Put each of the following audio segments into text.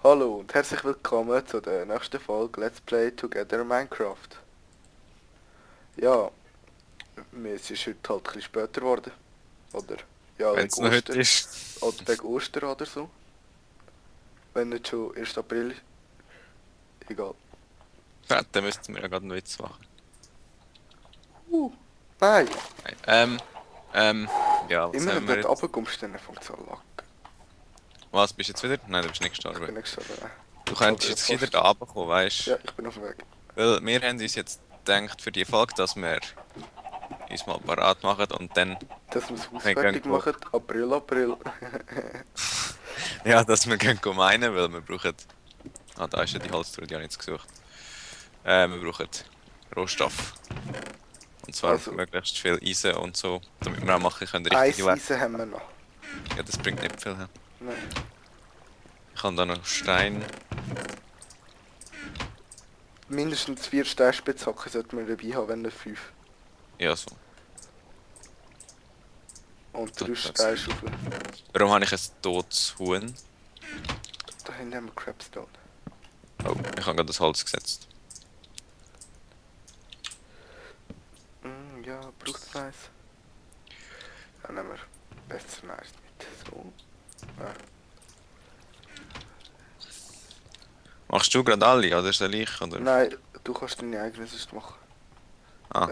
Hallo und herzlich willkommen zu der nächsten Folge Let's Play Together Minecraft. Ja, es ist heute halt ein bisschen später geworden. Oder, ja, Wenn wegen es noch heute Ostern. ist. Oder wegen Ostern oder so. Wenn nicht schon 1. April ist. Egal. Ja, dann müssten wir ja gerade einen Witz machen. Nein, Nein. Ja, was immer wenn haben du wir dort jetzt? runterkommst, dann fängt es an zu lachen. Was, bist du jetzt wieder? Nein, du bist nicht Ich gestorben. bin nicht gestorben. Du Aber könntest ja, jetzt wieder fast. da runterkommen, weißt Ja, du? ich bin auf dem Weg. Weil wir haben uns jetzt gedacht für die Folge, dass wir uns mal parat machen und dann Dass wir das Haus wir gehen fertig machen. April, April. ja, dass wir gehen meinen, weil wir brauchen. Ah, da ist ja die Holztruhe, die habe ich jetzt gesucht. Wir brauchen Rohstoff. Und zwar Also, möglichst viel Eisen und so, damit wir auch machen können richtige Werte. Eiseisen haben wir noch. Ja, das bringt nicht viel. He? Nein. Ich habe da noch Stein. Mindestens 4 Steinspitzhacken sollten wir dabei haben, wenn nicht 5. Ja, so. Und So, 3 das. Steinschaufeln. Warum habe ich ein totes Huhn? Da hinten haben wir Crabstone. Oh, ich habe gerade das Holz gesetzt. Ja, braucht es eins? Dann nehmen wir besser eins mit. So. Ja. Machst du gerade alle, oder soll ich? Oder? Nein, du kannst deine eigene sonst machen. Ah.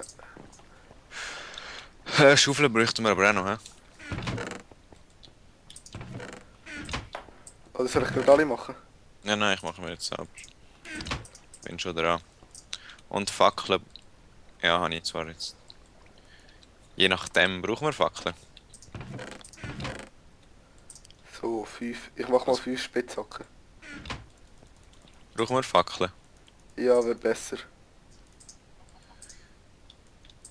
Schaufeln bräuchten wir aber auch noch, hä? Oder soll ich gerade alle machen? Ja, nein, ich mache mir jetzt selber. Bin schon dran. Und Fackeln. Ja, habe ich zwar jetzt. Je nachdem brauchen wir Fackeln. So, 5. Ich mach mal Was 5 Spitzhacken. brauchen wir Fackeln? Ja, wäre besser.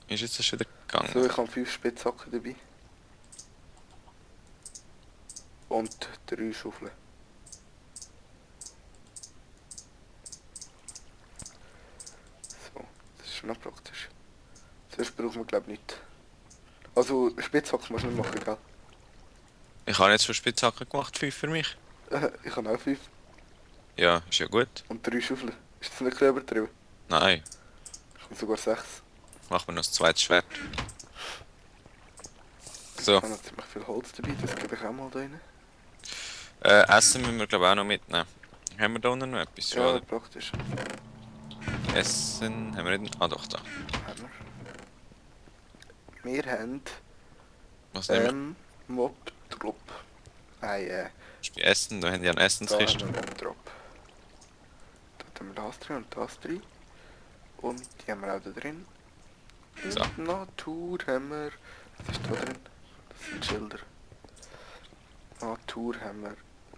Ist jetzt das schon wieder So, gegangen? ich habe 5 Spitzhacken dabei. Und 3 Schaufeln. So, das ist schon noch praktisch. Sonst brauchen wir glaube ich nicht. Also, Spitzhacken musst du nicht machen, gell? Ich habe jetzt schon Spitzhacken gemacht, 5 für mich. Ich habe auch 5. Ja, ist ja gut. Und 3 Schaufeln. Ist das nicht ein bisschen übertrieben? Nein, Ich habe sogar 6. machen wir noch das zweite Schwert. Ich So, habe noch ziemlich viel Holz dabei, das gebe ich auch mal da rein. Essen müssen wir glaube ich auch noch mitnehmen. Haben wir da unten noch etwas? Ja, Oder? praktisch. Essen haben wir nicht. Ah doch, da. Haben wir. Wir haben Was nehmen wir? Mob Drop. Nein, Das ist bei Essen, da haben die eine da Essenskiste. haben wir Mob Drop. Da haben wir das drin und das drin. Und die haben wir auch da drin. So. Und Natur haben wir. Was ist da drin? Das sind Schilder. Natur haben wir.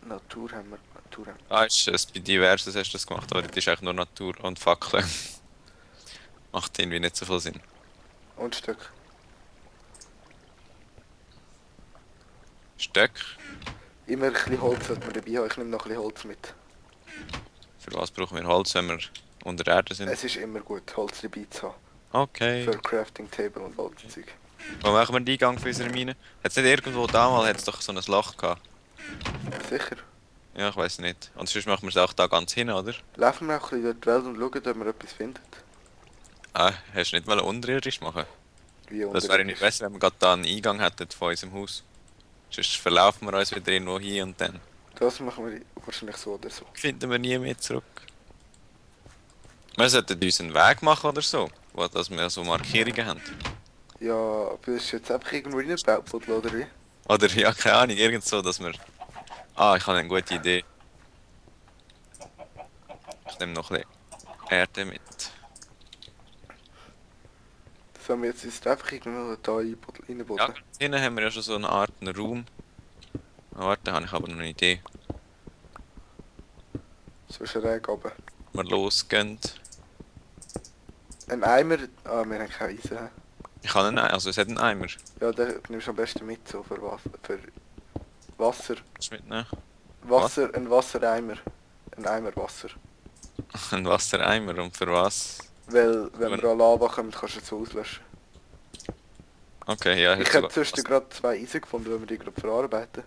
Natur haben wir. Natur haben wir. Ah, ist es bei Diverses hast du das gemacht, aber das ist eigentlich nur Natur und Fackeln. Macht irgendwie nicht so viel Sinn. Und Stück. Stöck? Immer ein bisschen Holz sollte man dabei haben. Ich nehme noch ein bisschen Holz mit. Für was brauchen wir Holz, wenn wir unter der Erde sind? Es ist immer gut, Holz dabei zu haben. Okay. Für Crafting Table und all das Zeug. Wo machen wir den Eingang für unsere Mine? Hat es nicht irgendwo damals hat's doch so ein Loch gehabt? Sicher. Ja, ich weiß nicht. Und sonst machen wir es auch da ganz hin, oder? Laufen wir auch ein bisschen durch die Welt und schauen, ob wir etwas finden. Ah, hast du nicht mal unterirdisch machen? Wie Das wäre nicht besser, wenn wir gerade da einen Eingang hätten von unserem Haus. Sonst verlaufen wir uns wieder irgendwo hin und dann Das machen wir wahrscheinlich so oder so. finden wir nie mehr zurück. Wir sollten uns einen Weg machen oder so, wo dass wir so Markierungen haben. Ja, aber das ist jetzt einfach irgendwo reingebaut worden, oder wie? Oder ja, keine Ahnung, irgend so, dass wir... Ah, ich habe eine gute Idee. Ich nehme noch ein bisschen Erde mit. Das haben wir jetzt ist einfach irgendwo da Ja, reingebaut. ganz hinten haben wir ja schon so eine Art einen Raum. Ah, warte, habe ich aber noch eine Idee. So schräg runter. Wir losgehen. Ein Eimer. Ah, wir haben keinen Eisen. Hä? Ich habe einen, also es hat einen Eimer. Ja, den nimmst du am besten mit, so für was? Für Wasser. Was mitnehmen? Wasser, ein Wassereimer. Ein Eimer Wasser. Ein Wassereimer und für was? Weil, wenn wir an Lava kommen, kannst du es so auslöschen. Okay, ja, Ich jetzt hätte sonst gerade 2 Eisen gefunden, wenn wir die gerade verarbeiten.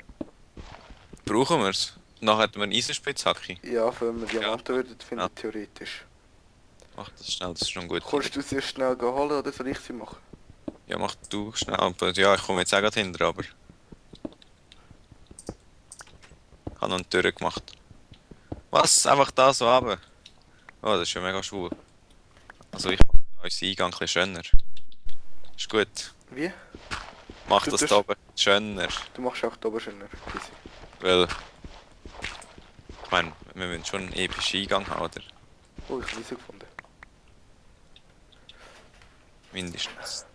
brauchen wir es? Nachher hätten wir eine Eisenspitzhacke. Ja, wenn wir Diamanten Ja. würden finden, Ja. theoretisch. Mach das schnell, das ist schon gut. Kannst du sie schnell holen oder soll ich sie machen? Ja, mach du schnell. Aber ja, ich komme jetzt auch gerade hinter, aber. Ich habe noch eine Tür gemacht. Was? Einfach da so runter? Oh, das ist ja mega schwul. Also ich mache unseren Eingang ein bisschen schöner. Ist gut. Wie? Mach Du das tust- da oben schöner. Du machst auch da oben schöner. Easy. Weil. Ich meine, wir müssen schon einen epischen Eingang haben, oder? Oh, ich habe sie gefunden. Mindestens.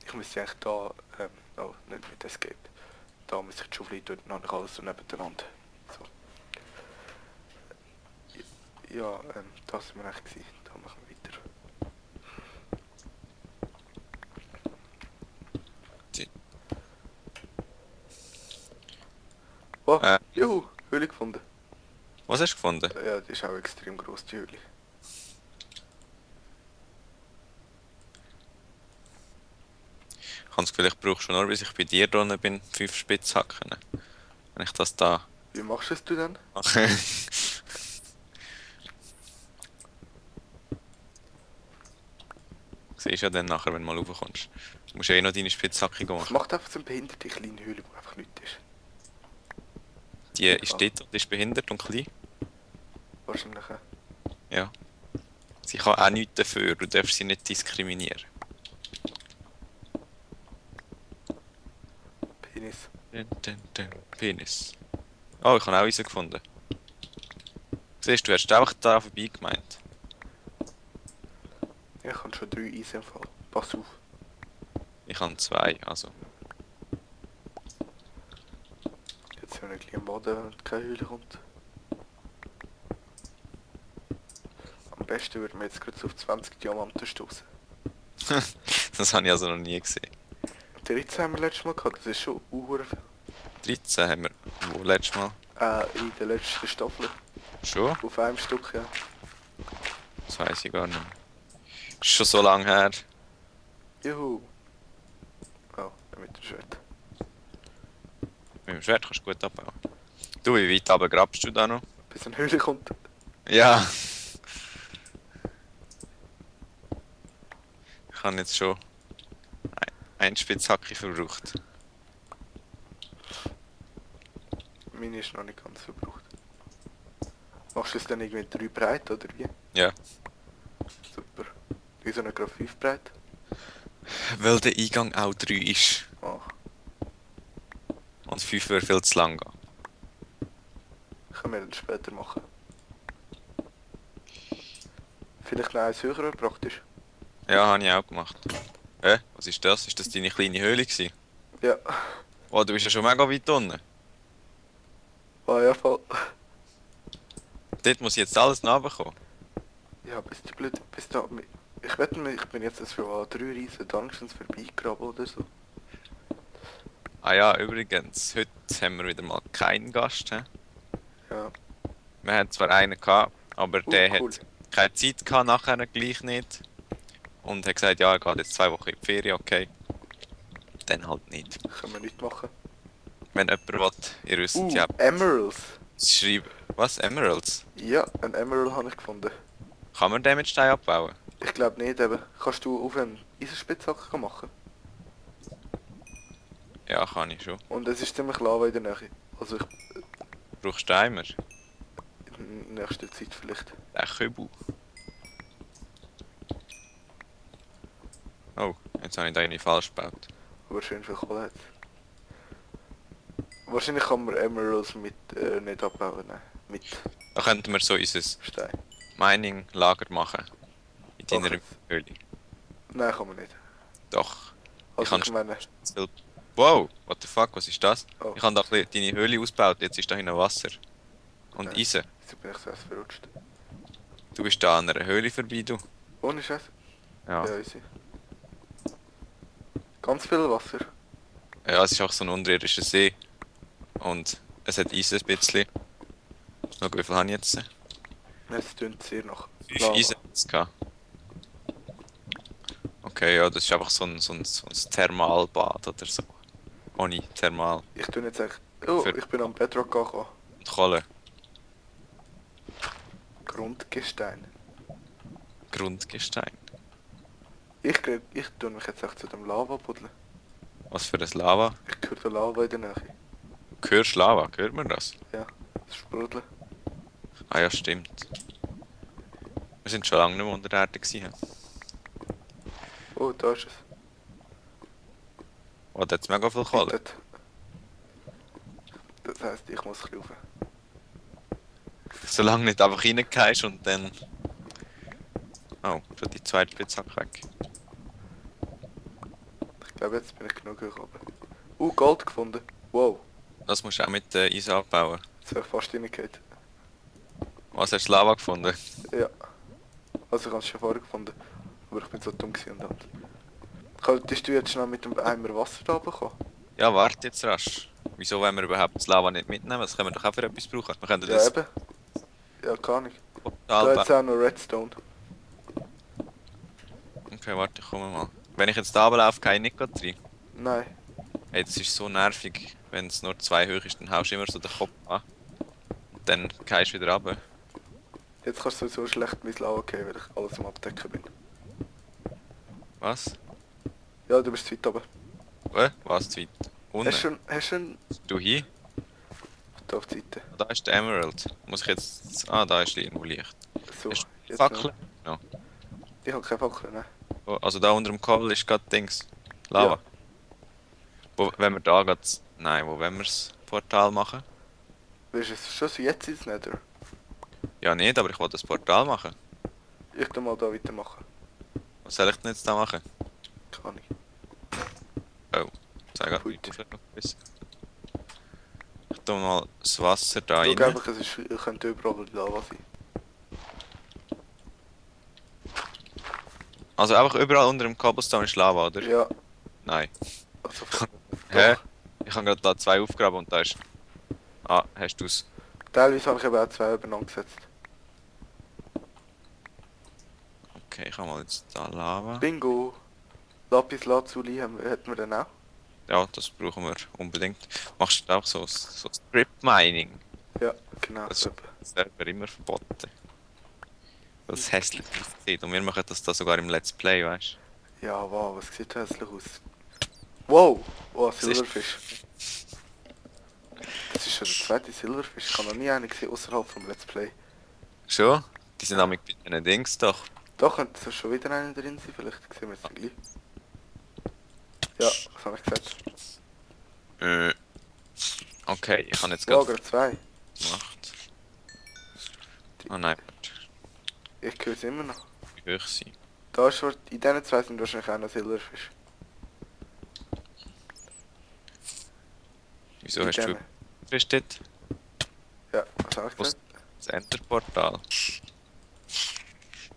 Ich müsste eigentlich da, oh, nicht mit Escape. Da müsste ich die Schaufel tun, dann habe ich alles so nebeneinander. So. Ja, das sind wir eigentlich gewesen. Da machen wir weiter. Die- Oh, Äh. juhu, Höhle gefunden. Was hast du gefunden? Ja, die ist auch extrem gross, die Höhle. Ich habe das Gefühl, ich brauche schon nur, bis ich bei dir drinnen bin, 5 Spitzhacken. Wenn ich das da Wie machst du es du denn? mache. Siehst ja dann nachher, wenn du mal raufkommst. Du musst ja eh noch deine Spitzhacke Das machen. macht einfach so eine behinderte kleine Höhle, wo einfach nichts ist. Die ist dort und ist behindert und klein. Wahrscheinlich. Ja. Sie kann auch nichts dafür, du darfst sie nicht diskriminieren. Penis. Penis. Oh, ich habe auch Eisen gefunden. Siehst du, hast einfach da vorbei gemeint. Ja, ich habe schon 3 Eisen im Fall. Pass auf. Ich habe 2, also. Jetzt sind wir gleich am Boden, wenn keine Höhle kommt. Am besten würden wir jetzt gerade so auf 20 Diamanten stoßen. Das habe ich also noch nie gesehen. 13 haben wir letztes Mal gehabt, das ist schon viel. 13 haben wir, wo letztes Mal? In der letzten Staffel. Schon? Auf einem Stück, ja. Das weiß ich gar nicht mehr. Ist schon so lange her. Juhu. Oh, mit dem Schwert. Mit dem Schwert kannst du gut abbauen. Du, wie weit runter grabst du da noch? Bis eine Höhle kommt. Ja. Ich habe jetzt schon ein Spitzhacke verbraucht. Meine ist noch nicht ganz verbraucht. Machst du es dann irgendwie 3 breit oder wie? Ja. Super. Wieso nicht gerade 5 breit? Weil der Eingang auch 3 ist. Ah, Und 5 würde viel zu lang gehen. können wir dann später machen. Vielleicht noch eins höher wäre praktisch. Ja, habe ich auch gemacht. Was ist das? Ist das deine kleine Höhle gewesen? Ja. Oh, du bist ja schon mega weit unten. Ah ja, voll. Dort muss jetzt alles nachbekommen. Ja, bist du blöd. Bist du... Ich wette, ich bin jetzt für 3 riesen Dungeons vorbeigegraben oder so. Ah ja, übrigens, heute haben wir wieder mal keinen Gast. He? Ja. Wir hatten zwar einen gehabt, aber der Cool. hat keine Zeit gehabt, nachher gleich nicht. Und hat gesagt, ja, er geht jetzt 2 Wochen in die Ferien, okay. Dann halt nicht. Können wir nicht machen. Wenn jemand will, ihr wisst ja, Emeralds. schreiben. Was? Emeralds? Ja, ein Emerald habe ich gefunden. Kann man den mit Stein abbauen? Ich glaube nicht, eben. Kannst du auf einen Eisenspitzhacke machen? Ja, kann ich schon. Und es ist ziemlich Lava in der Nähe. Also ich... Brauchst du Eimer? in nächster Zeit vielleicht. Der Kübel. Oh, jetzt habe ich da irgendwie falsch gebaut. Aber schön viel Kohle hat. Wahrscheinlich kann man Emeralds mit nicht abbauen, nein. Mit Da könnten wir so unser Stein. Mining-Lager machen. In Doch, deiner jetzt. Höhle. Nein, kann man nicht. Doch. Also kann ich meine... Wow, what the fuck, was ist das? Oh, Ich habe da ein bisschen deine Höhle ausgebaut, jetzt ist da hinten Wasser. Und Okay. Eisen. wieso bin ich so erst verrutscht? Du bist da an einer Höhle vorbei, du. Ohne Scheiß? Ja. Ja, easy. Ganz viel Wasser. Ja, es ist auch so ein unterirdischer See. Und es hat Eisen ein bisschen. Schau, wie viel habe ich jetzt? Es tönt sehr nach 5 Lava. Eisen hat's gehabt. Okay, ja, das ist einfach so ein Thermalbad oder so. Ohne Thermal. Ich tue jetzt eigentlich Oh, Für- ich bin am Bedrock angekommen. Und Kohle. Grundgestein. Grundgestein. Ich tue mich jetzt echt zu dem Lava buddeln. Was für ein Lava? Ich höre den Lava in der Nähe. Hörst Lava? Hört man das? Ja, das Sprudeln. Ah ja, stimmt. Wir sind schon lange nicht mehr unter der Erde gewesen. Oh, da ist es. Oh, da hat mega viel Kohle. Dort. Das heisst, ich muss ein bisschen rauf. Solange nicht einfach reingehst und dann... Oh, schon die zweite Spitzhacke weg. Ich glaube, jetzt bin ich genug gekommen. Gold gefunden. Wow, Das musst du auch mit Eis abbauen. jetzt wäre ich fast reingehauen. Was, hast du Lava gefunden? Ja. Also ich habe es schon vorher gefunden. Aber ich bin so dumm gewesen und halt. Könntest du jetzt schnell mit dem Eimer Wasser da bekommen? Ja, warte jetzt rasch. Wieso wollen wir überhaupt das Lava nicht mitnehmen? Das können wir doch auch für etwas brauchen. Wir können Ja, das eben. Ja, kann ich. Portal Da bauen. jetzt auch noch Redstone. Okay, warte, ich komme mal. Wenn ich jetzt da runterlaufe, kann ich nicht gerade rein. Nein. Ey, das ist so nervig. Wenn es nur 2 hoch ist, dann haust du immer so den Kopf an. Und dann gehst du wieder runter. Jetzt kannst du sowieso schlecht mein Lava gehen, weil ich alles am Abdecken bin. Was? Ja, du bist zu weit oben. Was, zu weit? Unten? Hast du einen... Du hier? Da auf die Seite. Da ist der Emerald. Muss ich jetzt... Ah, da ist irgendwo Licht. So, Hast du jetzt Fackel? noch. Ich habe keine Fackel, ne? Oh, also da unter dem Kohl ist gerade Dings. Lava. Wo, wenn wir da gerade... Nein, wo wollen wir das Portal machen? Willst du es schon so jetzt ins Nether? Ja nicht, aber ich wollte das Portal machen. Ich tu mal da weitermachen. Was soll ich denn jetzt da machen? Kann ich. Oh, sag grad Gut. nicht noch etwas. Ich tu mal das Wasser da Schau rein. einfach, es könnte überall Lava sein. Also einfach überall unter dem Cobblestone ist Lava, oder? Ja, Nein. also... Hä? Doch. Ich habe gerade da 2 aufgraben und da ist... Ah, hast du's? Teilweise habe ich eben auch 2 übereinander gesetzt. Okay, ich habe mal jetzt da Lava. Bingo! Lapis Lazuli hätten wir dann auch. Ja, das brauchen wir unbedingt. Machst du auch so Strip Mining? Ja, genau. Das So. ist selber immer verboten. Weil es hässlich aussieht. Und wir machen das da sogar im Let's Play, weißt Ja, wow, was sieht hässlich aus. Wow! Oh, ist- Silberfisch. Das ist schon der zweite Silberfisch. Ich habe noch nie einen gesehen außerhalb vom Let's Play. du? Schon? Die sind nämlich bei den Dings doch. Da könnte so schon wieder einer drin sein, vielleicht sehen wir es dann gleich. Ja, was habe ich gesagt? Okay, ich habe jetzt Ja, gerade gerade 2. gemacht. Oh nein, Ich höre es immer noch. wie hoch sie? Da ist, in diesen 2 sind wahrscheinlich auch noch Silberfisch. Wieso In hast du denen. befristet? Ja, was habe ich Was? gesagt? Das Enterportal.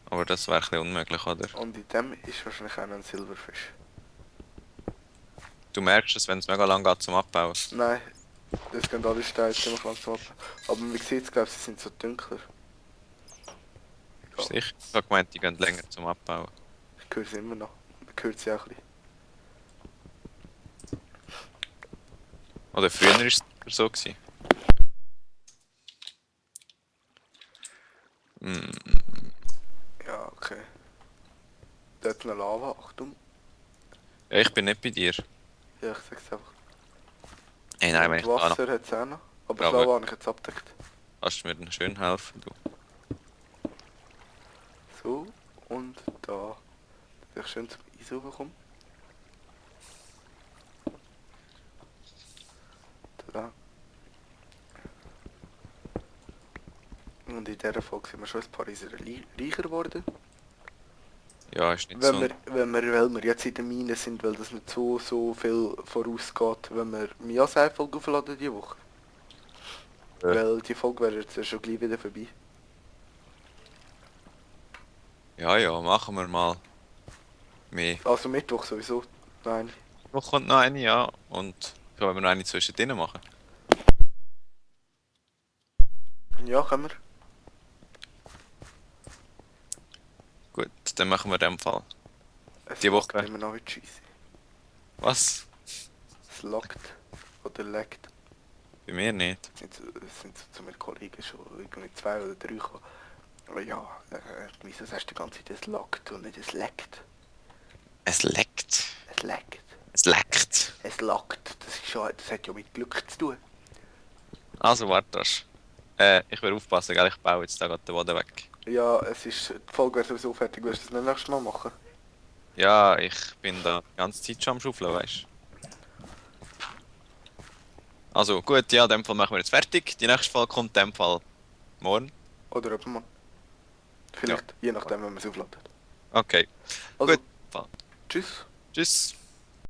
Aber das wäre ein bisschen unmöglich, oder? Und in dem ist wahrscheinlich auch noch ein Silberfisch. Du merkst es, wenn es mega lang geht zum Abbauen. Nein, das gehen alle Steine ziemlich langsam ab. Aber man sieht es, glaube ich, sie sind so dunkler. Ja, Sicher? Ich habe gemeint, die gehen länger zum Abbauen. ich höre sie immer noch. Man hört sie auch ein bisschen. Oder früher war es so gewesen. Hm, Ja, okay. Dort eine Lava, Achtung. ja, ich bin nicht bei dir. Ja, ich sag's einfach. Ey, nein, wenn Und ich da noch... Wasser hat es auch noch. Aber Ja, das aber- Lava habe ich jetzt abgedeckt. Kannst du mir dann schön helfen, du? So, und da. Dass ich schön zum Eis raufkomme. Da. Und in dieser Folge sind wir schon ein paar Reiser reicher geworden. Ja, ist nicht Wenn so... weil wir jetzt in der Mine sind, weil das nicht so viel vorausgeht, wenn wir Mias-Folge aufladen diese Woche. Ja. Weil die Folge wäre jetzt ja schon gleich wieder vorbei. Ja, ja, machen wir mal. Mehr. Also Mittwoch sowieso. Nein. Wo kommt noch eine, ja. Und können wir noch eine zwischendrin machen? Ja, können wir. Gut, dann machen wir in dem Fall. Es Die Woche. laggt immer noch heute scheisse. Was? Es laggt. Oder laggt. Bei mir nicht. Sind zu meinen Kollegen schon irgendwie 2 oder 3 gekommen. Aber ja, wieso sagst du die ganze Zeit, es lockt und nicht es leckt? Es leckt. Es leckt. Es leckt. Es lockt. Das hat ja mit Glück zu tun. Also warte. Ich will aufpassen, gell? Ich baue jetzt da gerade den Boden weg. Ja, es ist, die Folge wäre sowieso fertig. Wirst du das nicht nächstes Mal machen? Ja, ich bin da die ganze Zeit schon am Schaufeln, weißt du. Also gut, ja, in dem Fall machen wir jetzt fertig. Die nächste Folge kommt in dem Fall morgen. Oder jemand? Vielleicht, je nachdem, wenn man es aufladet. Okay, Also, gut. tschüss. Tschüss.